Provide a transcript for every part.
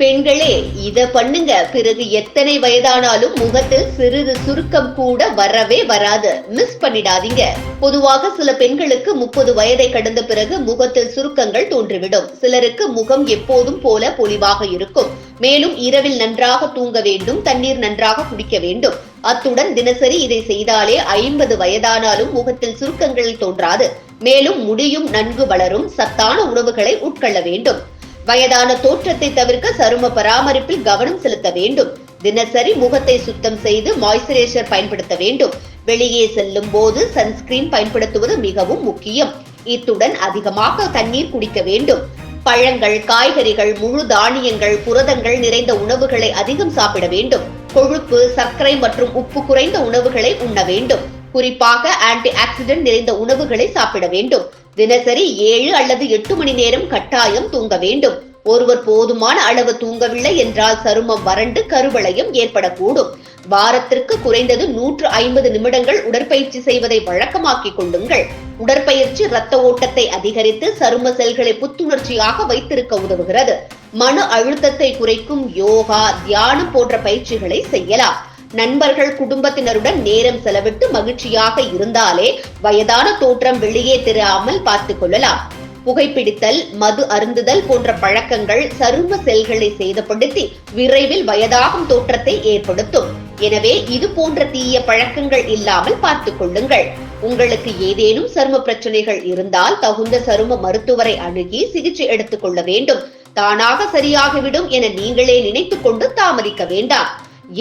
பெண்களே இத பண்ணுங்க, பிறகு எத்தனை வயதானாலும் முகத்தில் சிறிது சுருக்கம் கூட வரவே வராது. மிஸ் பண்ணிடாதீங்க. பொதுவாக சில பெண்களுக்கு 30 வயதை கடந்த பிறகு முகத்தில் சுருக்கங்கள் தோன்றிவிடும். சிலருக்கு முகம் எப்போதும் போல பொலிவாக இருக்கும். மேலும் இரவில் நன்றாக தூங்க வேண்டும், தண்ணீர் நன்றாக குடிக்க வேண்டும். அத்துடன் தினசரி இதை செய்தாலே 50 வயதானாலும் முகத்தில் சுருக்கங்கள் தோன்றாது. மேலும் முடியும் நன்கு வளரும். சத்தான உணவுகளை உட்கொள்ள வேண்டும். வயதான தோற்றத்தை தவிர்க்க சரும பராமரிப்பில் கவனம் செலுத்த வேண்டும். தினசரி முகத்தை சுத்தம் செய்து மாய்ஸ்சரைசர் பயன்படுத்த வேண்டும். வெளியே செல்லும் போது சன்ஸ்கிரீன் பயன்படுத்துவது மிகவும் முக்கியம். இத்துடன் அதிகமாக தண்ணீர் குடிக்க வேண்டும். பழங்கள், காய்கறிகள், முழு தானியங்கள், புரதங்கள் நிறைந்த உணவுகளை அதிகம் சாப்பிட வேண்டும். கொழுப்பு, சர்க்கரை மற்றும் உப்பு குறைந்த உணவுகளை உண்ண வேண்டும். குறிப்பாக ஆன்டி ஆக்சிடென்ட் நிறைந்த உணவுகளை சாப்பிட வேண்டும். தினசரி 7 அல்லது 8 மணி நேரம் கட்டாயம் தூங்க வேண்டும். ஒருவர் போதுமான அளவு தூங்கவில்லை என்றால் சருமம் வறண்டு கருவளையம் ஏற்படக்கூடும். வாரத்திற்கு குறைந்தது 150 நிமிடங்கள் உடற்பயிற்சி செய்வதை வழக்கமாக்கிக் கொள்ளுங்கள். உடற்பயிற்சி இரத்த ஓட்டத்தை அதிகரித்து சரும செல்களை புத்துணர்ச்சியாக வைத்திருக்க உதவுகிறது. மன அழுத்தத்தை குறைக்கும் யோகா, தியானம் போன்ற பயிற்சிகளை செய்யலாம். நண்பர்கள், குடும்பத்தினருடன் நேரம் செலவிட்டு மகிழ்ச்சியாக இருந்தாலே வயதான தோற்றம் வெளியே தெரியாமல் பார்த்துக் கொள்ளலாம். புகைப்பிடித்தல், மது அருந்துதல் போன்ற பழக்கங்கள் சரும செல்களை சேதப்படுத்தி விரைவில் வயதாகும் தோற்றத்தை ஏற்படுத்தும். எனவே இது போன்ற தீய பழக்கங்கள் இல்லாமல் பார்த்துக் கொள்ளுங்கள். உங்களுக்கு ஏதேனும் சரும பிரச்சனைகள் இருந்தால் தகுந்த சரும மருத்துவரை அணுகி சிகிச்சை எடுத்துக் கொள்ள வேண்டும். தானாக சரியாகிவிடும் என நீங்களே நினைத்துக் கொண்டு தாமதிக்க வேண்டாம்.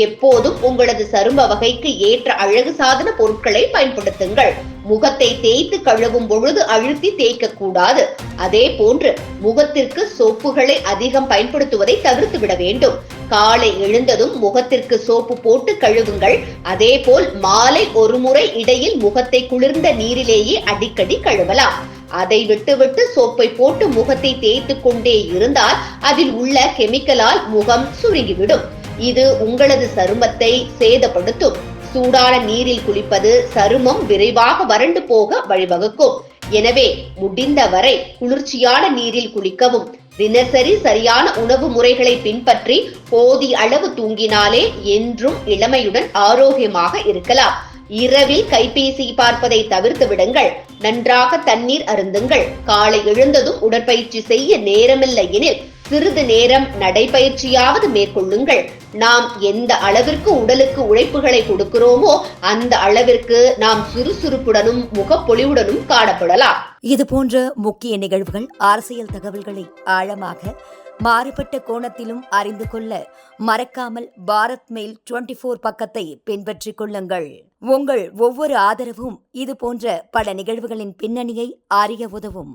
எப்போதும் உங்களது சரும வகைக்கு ஏற்ற அழகு சாதன பொருட்களை பயன்படுத்துங்கள். முகத்தை தேய்த்து கழுவும் பொழுது அழுத்தி தேய்க்க கூடாது. அதே போன்று முகத்திற்கு சோப்புகளை அதிகம் பயன்படுத்துவதை தவிர்த்து விட வேண்டும். காலை எழுந்ததும் முகத்திற்கு சோப்பு போட்டு கழுவுங்கள். அதே போல் மாலை ஒரு முறை இடையில் முகத்தை குளிர்ந்த நீரிலேயே அடிக்கடி கழுவலாம். அதை விட்டுவிட்டு சோப்பை போட்டு முகத்தை தேய்த்து கொண்டே இருந்தால் அதில் உள்ள கெமிக்கலால் முகம் சுருங்கிவிடும். இது உங்களது சருமத்தை சேதப்படுத்தும். சூடான நீரில் குளிப்பது சருமம் விரைவாக வறண்டு போக வழிவகுக்கும். எனவே முடிந்தவரை குளிர்ச்சியான நீரில் குளிக்கவும். தினசரி சரியான உணவு முறைகளை பின்பற்றி போதிய அளவு தூங்கினாலே என்றும் இளமையுடன் ஆரோக்கியமாக இருக்கலாம். இரவில் கைபேசி பார்ப்பதை தவிர்த்து விடுங்கள். நன்றாக தண்ணீர் அருந்துங்கள். காலை எழுந்ததும் உடற்பயிற்சி செய்ய நேரமில்லை எனில் சிறிது நேரம் நடைபயிற்சியாவது மேற்கொள்ளுங்கள். நாம் எந்த அளவிற்கு உடலுக்கு உழைப்புகளை கொடுக்கிறோமோ அந்த அளவிற்கு நாம் சுறுசுறுப்புடனும் முகப்பொலிவுடனும் காணப்படலாம். இது போன்ற முக்கிய நிகழ்வுகள், அரசியல் தகவல்களை ஆழமாக மாறுபட்ட கோணத்திலும் அறிந்து கொள்ள மறக்காமல் பாரத் மெயில் 24 பக்கத்தை பின்பற்றிக் கொள்ளுங்கள். உங்கள் ஒவ்வொரு ஆதரவும் இது போன்ற பல நிகழ்வுகளின் பின்னணியை அறிய உதவும்.